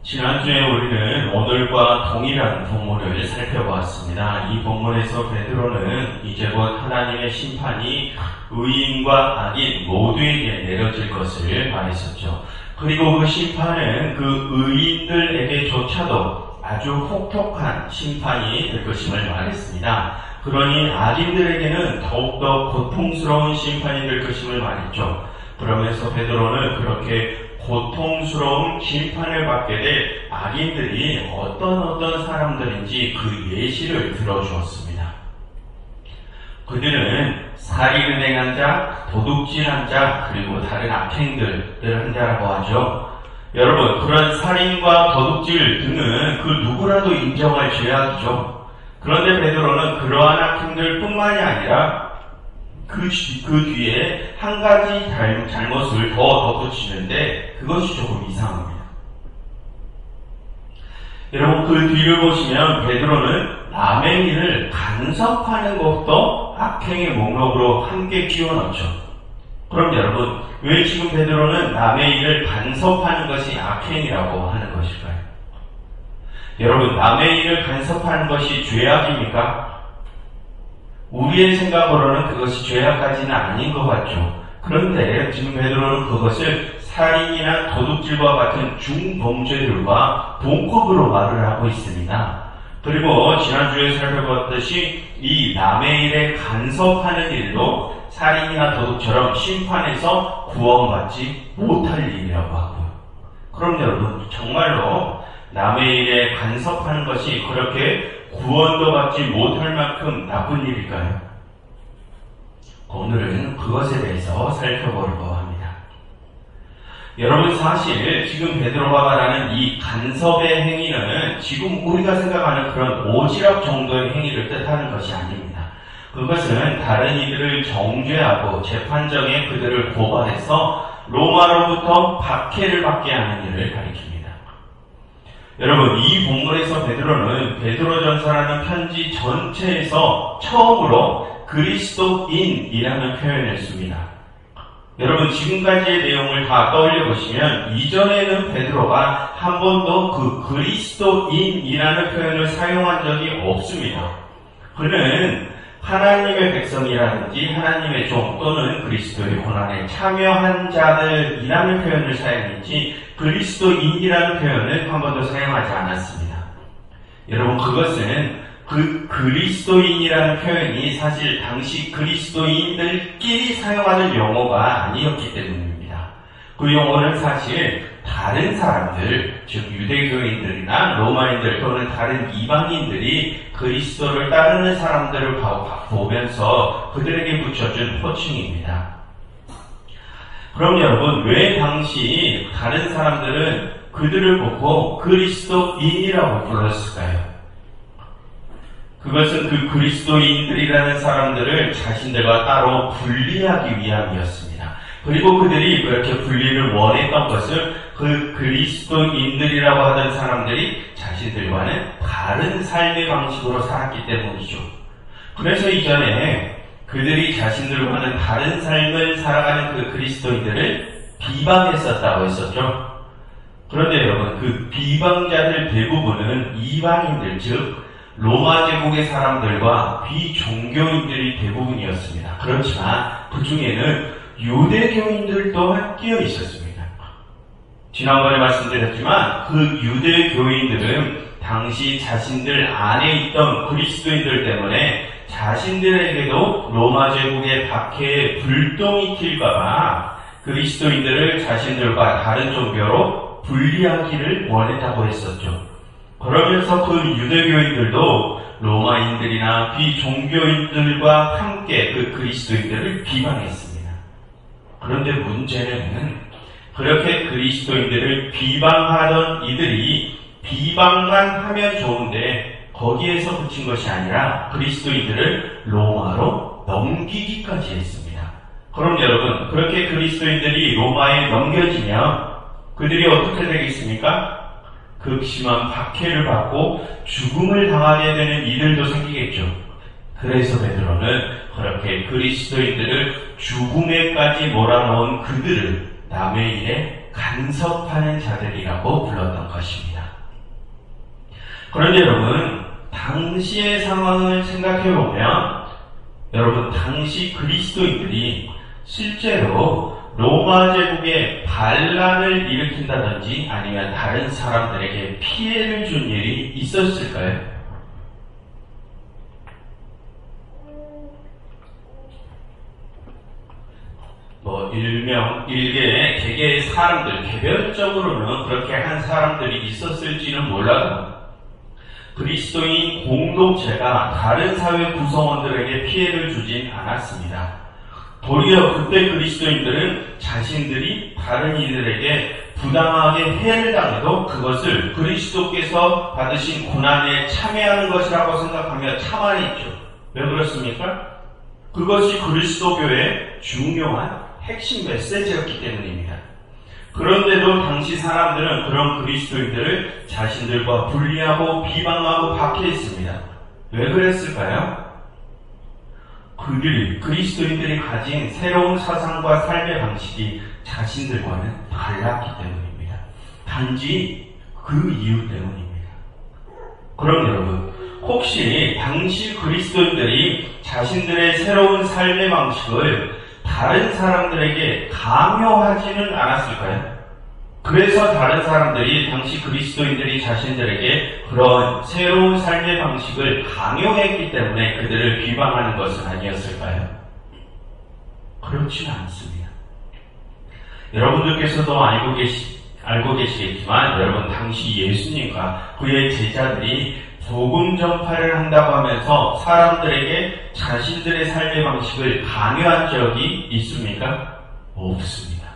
지난주에 우리는 오늘과 동일한 본문을 살펴보았습니다. 이 본문에서 베드로는 이제 곧 하나님의 심판이 의인과 악인 모두에게 내려질 것을 말했었죠. 그리고 그 심판은 그 의인들에게조차도 아주 혹독한 심판이 될 것임을 말했습니다. 그러니 악인들에게는 더욱더 고통스러운 심판이 될 것임을 말했죠. 그러면서 베드로는 그렇게 고통스러운 심판을 받게 될 악인들이 어떤 사람들인지 그 예시를 들어주었습니다. 그들은 살인을 행한 자, 도둑질한 자, 그리고 다른 악행들을 한 자라고 하죠. 여러분, 그런 살인과 도둑질 등은 그 누구라도 인정할 죄악이죠. 그런데 베드로는 그러한 악행들 뿐만이 아니라 그 뒤에 한 가지 잘못을 더 덧붙이는데 그것이 조금 이상합니다. 여러분, 그 뒤를 보시면 베드로는 남의 일을 간섭하는 것도 악행의 목록으로 함께 끼워넣죠. 그럼 여러분, 왜 지금 베드로는 남의 일을 간섭하는 것이 악행이라고 하는 것일까요? 여러분, 남의 일을 간섭하는 것이 죄악입니까? 우리의 생각으로는 그것이 죄악까지는 아닌 것 같죠. 그런데 지금 베드로는 그것을 살인이나 도둑질과 같은 중범죄들과 동급으로 말을 하고 있습니다. 그리고 지난주에 살펴봤듯이 이 남의 일에 간섭하는 일도 살인이나 도둑처럼 심판에서 구원받지 못할 일이라고 하고요. 그럼 여러분, 정말로 남의 일에 간섭하는 것이 그렇게 구원도 받지 못할 만큼 나쁜 일일까요? 오늘은 그것에 대해서 살펴보려고 합니다. 여러분, 사실 지금 베드로가 말하는 이 간섭의 행위는 지금 우리가 생각하는 그런 오지랖 정도의 행위를 뜻하는 것이 아닙니다. 그것은 다른 이들을 정죄하고 재판정에 그들을 고발해서 로마로부터 박해를 받게 하는 일을 가리킵니다. 여러분, 이 본문에서 베드로는 베드로전서라는 편지 전체에서 처음으로 그리스도인이라는 표현을 씁니다. 여러분, 지금까지의 내용을 다 떠올려 보시면 이전에는 베드로가 한 번도 그 그리스도인이라는 표현을 사용한 적이 없습니다. 그는 하나님의 백성이라든지 하나님의 종 또는 그리스도의 고난에 참여한 자들이라는 표현을 사용했지 그리스도인이라는 표현을 한 번도 사용하지 않았습니다. 여러분, 그것은 그 그리스도인이라는 표현이 사실 당시 그리스도인들끼리 사용하는 용어가 아니었기 때문입니다. 그 용어는 사실 다른 사람들, 즉 유대교인들이나 로마인들 또는 다른 이방인들이 그리스도를 따르는 사람들을 보면서 그들에게 붙여준 호칭입니다. 그럼 여러분, 왜 당시 다른 사람들은 그들을 보고 그리스도인이라고 불렀을까요? 그것은 그 그리스도인들이라는 사람들을 자신들과 따로 분리하기 위함이었습니다. 그리고 그들이 그렇게 분리를 원했던 것은 그 그리스도인들이라고 하던 사람들이 자신들과는 다른 삶의 방식으로 살았기 때문이죠. 그래서 이전에 그들이 자신들과는 다른 삶을 살아가는 그 그리스도인들을 비방했었다고 했었죠. 그런데 여러분, 그 비방자들 대부분은 이방인들, 즉 로마 제국의 사람들과 비종교인들이 대부분이었습니다. 그렇지만 그 중에는 유대교인들 또한 끼어 있었습니다. 지난번에 말씀드렸지만 그 유대교인들은 당시 자신들 안에 있던 그리스도인들 때문에 자신들에게도 로마 제국의 박해에 불똥이 튈까봐 그리스도인들을 자신들과 다른 종교로 분리하기를 원했다고 했었죠. 그러면서 그 유대교인들도 로마인들이나 비종교인들과 함께 그 그리스도인들을 비방했습니다. 그런데 문제는 그렇게 그리스도인들을 비방하던 이들이 비방만 하면 좋은데 거기에서 그친 것이 아니라 그리스도인들을 로마로 넘기기까지 했습니다. 그럼 여러분, 그렇게 그리스도인들이 로마에 넘겨지면 그들이 어떻게 되겠습니까? 극심한 박해를 받고 죽음을 당하게 되는 이들도 생기겠죠. 그래서 베드로는 그렇게 그리스도인들을 죽음에까지 몰아넣은 그들을 남의 일에 간섭하는 자들이라고 불렀던 것입니다. 그런데 여러분, 당시의 상황을 생각해보면 여러분, 당시 그리스도인들이 실제로 로마 제국에 반란을 일으킨다든지 아니면 다른 사람들에게 피해를 준 일이 있었을까요? 일개 개개의 사람들, 개별적으로는 그렇게 한 사람들이 있었을지는 몰라도 그리스도인 공동체가 다른 사회 구성원들에게 피해를 주진 않았습니다. 도리어 그때 그리스도인들은 자신들이 다른 이들에게 부당하게 해를 당해도 그것을 그리스도께서 받으신 고난에 참여하는 것이라고 생각하며 참아냈죠. 왜 그렇습니까? 그것이 그리스도교의 중요한 핵심 메시지였기 때문입니다. 그런데도 당시 사람들은 그런 그리스도인들을 자신들과 분리하고 비방하고 박해했습니다. 왜 그랬을까요? 그리스도인들이 가진 새로운 사상과 삶의 방식이 자신들과는 달랐기 때문입니다. 단지 그 이유 때문입니다. 그럼 여러분, 혹시 당시 그리스도인들이 자신들의 새로운 삶의 방식을 다른 사람들에게 강요하지는 않았을까요? 그래서 다른 사람들이, 당시 그리스도인들이 자신들에게 그런 새로운 삶의 방식을 강요했기 때문에 그들을 비방하는 것은 아니었을까요? 그렇지는 않습니다. 여러분들께서도 알고 계시겠지만 여러분, 당시 예수님과 그의 제자들이 복음 전파를 한다고 하면서 사람들에게 자신들의 삶의 방식을 강요한 적이 있습니까? 없습니다.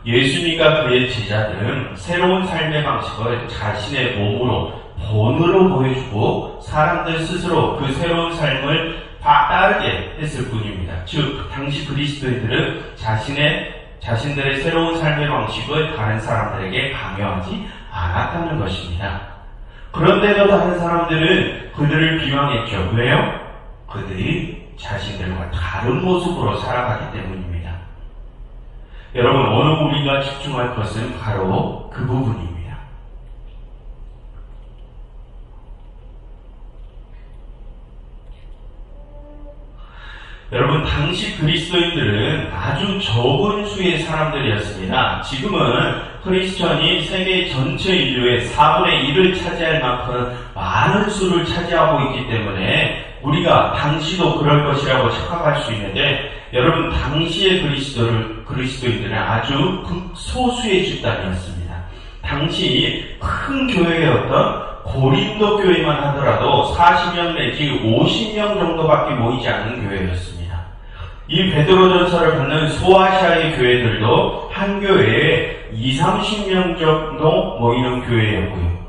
예수님과 그의 제자들은 새로운 삶의 방식을 자신의 몸으로, 본으로 보여주고 사람들 스스로 그 새로운 삶을 따르게 했을 뿐입니다. 즉, 당시 그리스도인들은 자신들의 새로운 삶의 방식을 다른 사람들에게 강요하지 않았다는 것입니다. 그런데도 다른 사람들은 그들을 비방했죠. 왜요? 그들이 자신들과 다른 모습으로 살아가기 때문입니다. 여러분, 오늘 우리가 집중할 것은 바로 그 부분입니다. 여러분, 당시 그리스도인들은 아주 적은 수의 사람들이었습니다. 지금은 크리스천이 세계 전체 인류의 4분의 1을 차지할 만큼 많은 수를 차지하고 있기 때문에 우리가 당시도 그럴 것이라고 착각할 수 있는데, 여러분, 당시의 그리스도인들은 아주 극소수의 집단이었습니다. 당시 큰 교회였던 고린도 교회만 하더라도 40명 내지 50명 정도밖에 모이지 않는 교회였습니다. 이 베드로전서를 받는 소아시아의 교회들도 한 교회에 20-30명 정도 모이는 교회였고요.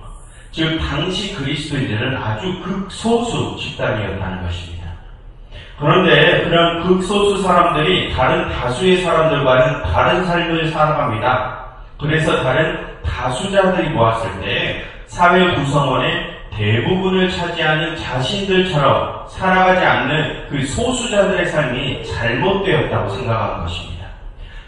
즉, 당시 그리스도인들은 아주 극소수 집단이었다는 것입니다. 그런데 그런 극소수 사람들이 다른 다수의 사람들과는 다른 삶을 살아갑니다. 그래서 다른 다수자들이 모았을 때 사회 구성원의 대부분을 차지하는 자신들처럼 살아가지 않는 그 소수자들의 삶이 잘못되었다고 생각한 것입니다.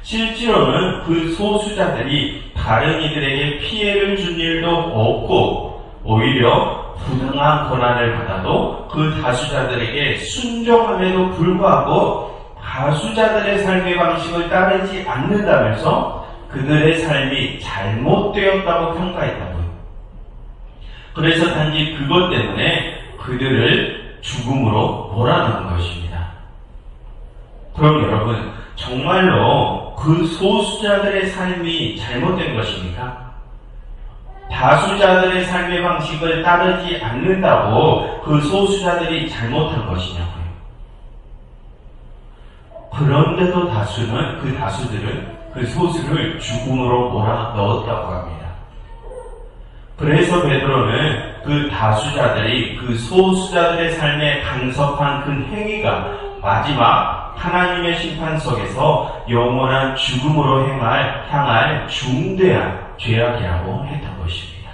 실제로는 그 소수자들이 다른 이들에게 피해를 준 일도 없고 오히려 부당한 고난을 받아도 그 다수자들에게 순종함에도 불구하고 다수자들의 삶의 방식을 따르지 않는다면서 그들의 삶이 잘못되었다고 평가했다고요. 그래서 단지 그것 때문에 그들을 죽음으로 몰아넣은 것입니다. 그럼 여러분, 정말로 그 소수자들의 삶이 잘못된 것입니까? 다수자들의 삶의 방식을 따르지 않는다고 그 소수자들이 잘못한 것이냐고요. 그런데도 그 다수들은 그 소수를 죽음으로 몰아넣었다고 합니다. 그래서 베드로는 그 다수자들이 그 소수자들의 삶에 간섭한 그 행위가 마지막 하나님의 심판 속에서 영원한 죽음으로 향할 중대한 죄악이라고 했던 것입니다.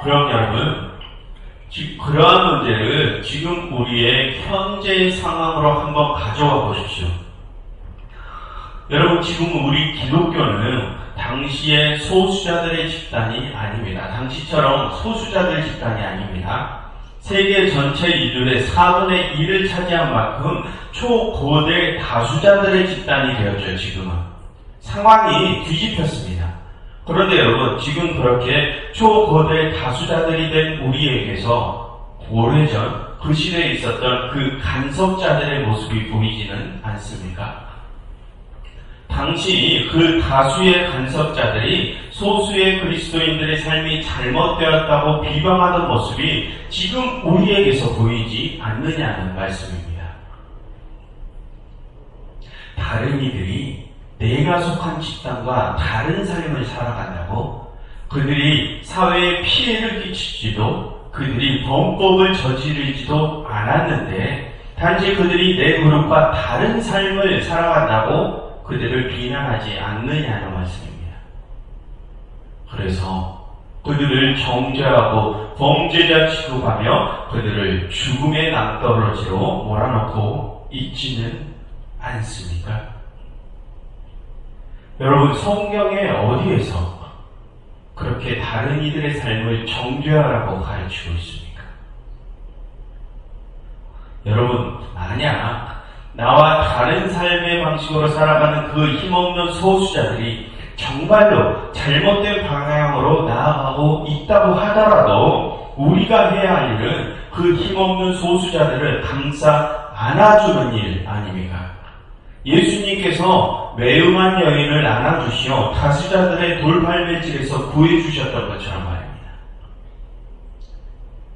그럼 여러분, 그러한 문제를 지금 우리의 현재 상황으로 한번 가져와 보십시오. 여러분, 지금 우리 기독교는 당시의 소수자들의 집단이 아닙니다. 당시처럼 소수자들의 집단이 아닙니다. 세계 전체 인류의 4분의 1을 차지한 만큼 초고대 다수자들의 집단이 되었죠. 지금은 상황이 뒤집혔습니다. 그런데 여러분, 지금 그렇게 초고대 다수자들이 된 우리에게서 오래전 그 시대에 있었던 그 간섭자들의 모습이 보이지는 않습니까? 당시 그 다수의 간섭자들이 소수의 그리스도인들의 삶이 잘못되었다고 비방하던 모습이 지금 우리에게서 보이지 않느냐는 말씀입니다. 다른 이들이 내가 속한 집단과 다른 삶을 살아간다고 그들이 사회에 피해를 끼치지도 그들이 범법을 저지르지도 않았는데 단지 그들이 내 그룹과 다른 삶을 살아간다고 그들을 비난하지 않느냐는 말씀입니다. 그래서 그들을 정죄하고 범죄자 취급하며 그들을 죽음의 낭떠러지로 몰아넣고 있지는 않습니까? 여러분, 성경에 어디에서 그렇게 다른 이들의 삶을 정죄하라고 가르치고 있습니까? 여러분, 만약 나와 다른 삶의 방식으로 살아가는 그 힘없는 소수자들이 정말로 잘못된 방향으로 나아가고 있다고 하더라도 우리가 해야 할 일은 그 힘없는 소수자들을 감싸 안아주는 일 아닙니까? 예수님께서 매음한 여인을 안아주시어 다수자들의 돌팔매질에서 구해주셨던 것처럼 말입니다.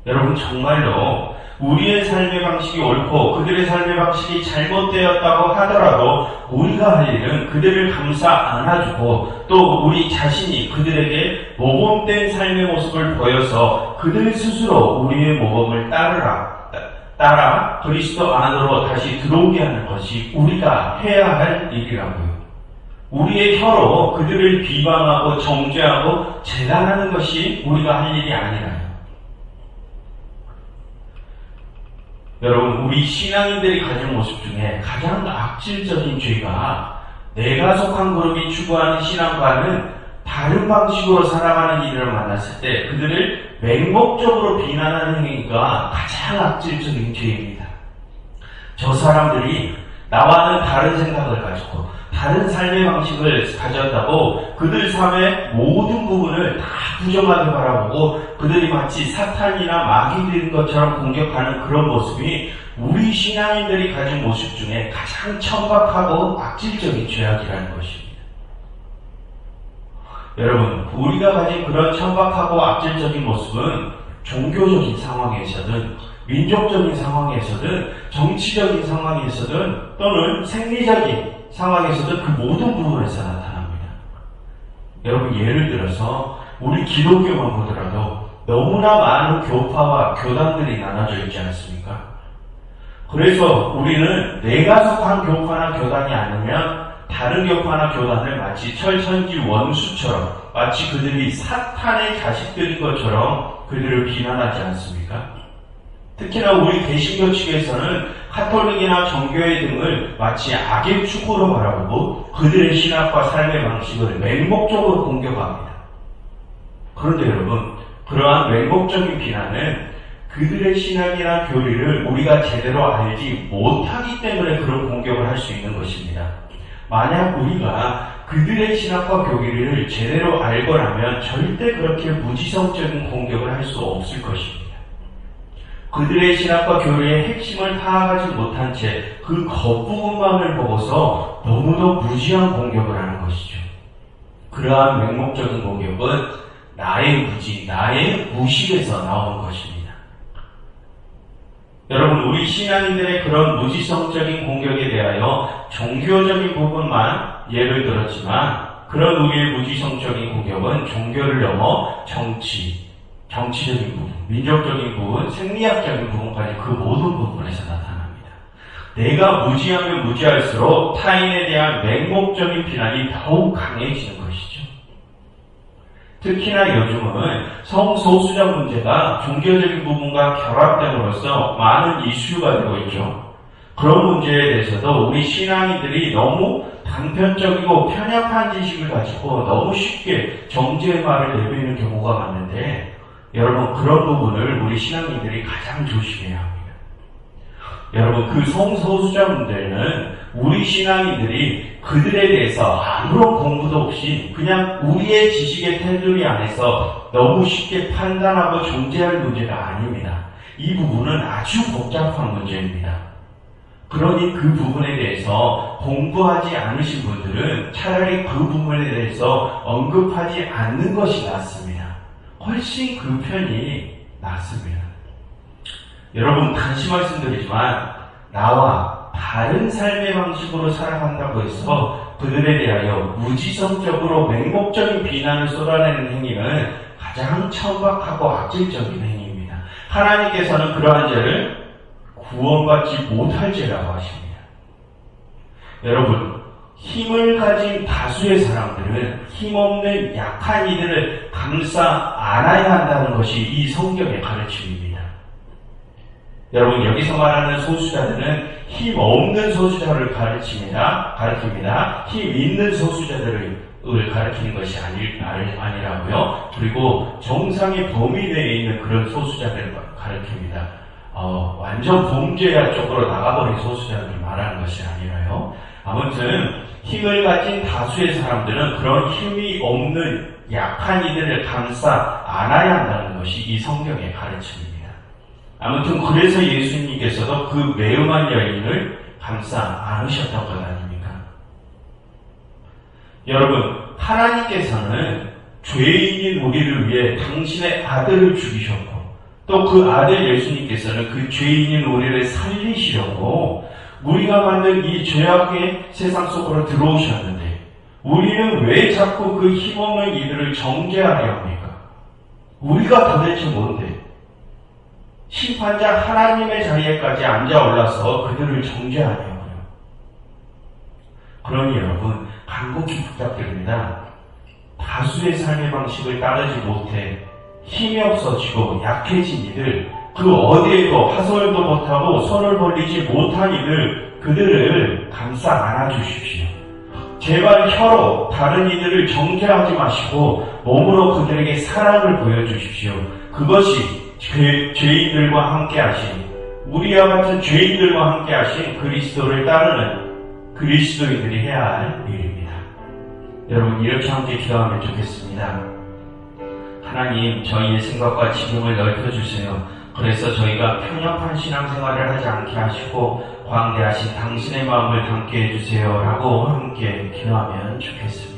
여러분, 정말로 우리의 삶의 방식이 옳고 그들의 삶의 방식이 잘못되었다고 하더라도 우리가 할 일은 그들을 감싸 안아주고 또 우리 자신이 그들에게 모범된 삶의 모습을 보여서 그들 스스로 우리의 모범을 따라 그리스도 안으로 다시 들어오게 하는 것이 우리가 해야 할 일이라고요. 우리의 혀로 그들을 비방하고 정죄하고 재단하는 것이 우리가 할 일이 아니라요. 여러분, 우리 신앙인들이 가진 모습 중에 가장 악질적인 죄가 내가 속한 그룹이 추구하는 신앙과는 다른 방식으로 살아가는 이들을 만났을 때 그들을 맹목적으로 비난하는 행위가 가장 악질적인 죄입니다. 저 사람들이 나와는 다른 생각을 가지고 다른 삶의 방식을 가졌다고 그들 삶의 모든 부분을 다 부정하게 바라보고 그들이 마치 사탄이나 마귀 된 것처럼 공격하는 그런 모습이 우리 신앙인들이 가진 모습 중에 가장 천박하고 악질적인 죄악이라는 것입니다. 여러분, 우리가 가진 그런 천박하고 악질적인 모습은 종교적인 상황에서든 민족적인 상황에서든 정치적인 상황에서든 또는 생리적인 상황에서도 그 모든 부분에서 나타납니다. 여러분, 예를 들어서 우리 기독교만 보더라도 너무나 많은 교파와 교단들이 나눠져 있지 않습니까? 그래서 우리는 내가 속한 교파나 교단이 아니면 다른 교파나 교단을 마치 철천지 원수처럼 마치 그들이 사탄의 자식들인 것처럼 그들을 비난하지 않습니까? 특히나 우리 개신교 측에서는 카톨릭이나 정교회 등을 마치 악의 축으로 바라보고 그들의 신학과 삶의 방식을 맹목적으로 공격합니다. 그런데 여러분, 그러한 맹목적인 비난은 그들의 신학이나 교리를 우리가 제대로 알지 못하기 때문에 그런 공격을 할 수 있는 것입니다. 만약 우리가 그들의 신학과 교리를 제대로 알거라면 절대 그렇게 무지성적인 공격을 할 수 없을 것입니다. 그들의 신학과 교리의 핵심을 파악하지 못한 채 그 겉부분만을 보고서 너무도 무지한 공격을 하는 것이죠. 그러한 맹목적인 공격은 나의 무지, 나의 무식에서 나오는 것입니다. 여러분, 우리 신앙인들의 그런 무지성적인 공격에 대하여 종교적인 부분만 예를 들었지만 그런 우리의 무지성적인 공격은 종교를 넘어 정치적인 부분, 민족적인 부분, 생리학적인 부분까지 그 모든 부분에서 나타납니다. 내가 무지하면 무지할수록 타인에 대한 맹목적인 비난이 더욱 강해지는 것이죠. 특히나 요즘은 성소수자 문제가 종교적인 부분과 결합됨으로써 많은 이슈가 되고 있죠. 그런 문제에 대해서도 우리 신앙인들이 너무 단편적이고 편협한 지식을 가지고 너무 쉽게 정죄의 말을 내뱉는 경우가 많은데, 여러분, 그런 부분을 우리 신앙인들이 가장 조심해야 합니다. 여러분, 그 성소수자 문제는 우리 신앙인들이 그들에 대해서 아무런 공부도 없이 그냥 우리의 지식의 테두리 안에서 너무 쉽게 판단하고 정죄할 문제가 아닙니다. 이 부분은 아주 복잡한 문제입니다. 그러니 그 부분에 대해서 공부하지 않으신 분들은 차라리 그 부분에 대해서 언급하지 않는 것이 낫습니다. 훨씬 그 편이 낫습니다. 여러분, 다시 말씀드리지만 나와 다른 삶의 방식으로 살아간다고 해서 그들에 대하여 무지성적으로 맹목적인 비난을 쏟아내는 행위는 가장 천박하고 악질적인 행위입니다. 하나님께서는 그러한 죄를 구원받지 못할 죄라고 하십니다. 여러분, 힘을 가진 다수의 사람들은 힘없는 약한 이들을 감싸 안아야 한다는 것이 이 성경의 가르침입니다. 여러분, 여기서 말하는 소수자들은 힘 없는 소수자를 가르칩니다. 힘 있는 소수자들을 가르치는 것이 아니라고요. 그리고 정상의 범위 내에 있는 그런 소수자들을 가르칩니다. 완전 범죄자 쪽으로 나가버린 소수자들을 말하는 것이 아니라요. 아무튼 힘을 가진 다수의 사람들은 그런 힘이 없는 약한 이들을 감싸 안아야 한다는 것이 이 성경의 가르침입니다. 아무튼 그래서 예수님께서도 그 매음한 여인을 감싸 안으셨던 것 아닙니까? 여러분, 하나님께서는 죄인인 우리를 위해 당신의 아들을 죽이셨고, 또 그 아들 예수님께서는 그 죄인인 우리를 살리시려고 우리가 만든 이 죄악의 세상 속으로 들어오셨는데, 우리는 왜 자꾸 그 힘없는 이들을 정죄하려 합니까? 우리가 도대체 뭔데? 심판자 하나님의 자리에까지 앉아 올라서 그들을 정죄하냐고요. 그러니 여러분, 간곡히 부탁드립니다. 다수의 삶의 방식을 따르지 못해 힘이 없어지고 약해진 이들, 그 어디에도 하소연도 못하고 손을 벌리지 못한 이들, 그들을 감싸 안아주십시오. 제발 혀로 다른 이들을 정죄하지 마시고 몸으로 그들에게 사랑을 보여주십시오. 그것이 죄인들과 함께 하신, 우리와 같은 죄인들과 함께 하신 그리스도를 따르는 그리스도인들이 해야 할 일입니다. 여러분, 이렇게 함께 기도하면 좋겠습니다. 하나님, 저희의 생각과 지경을 넓혀주세요. 그래서 저희가 편협한 신앙생활을 하지 않게 하시고 광대하신 당신의 마음을 담게 해주세요 라고 함께 기도하면 좋겠습니다.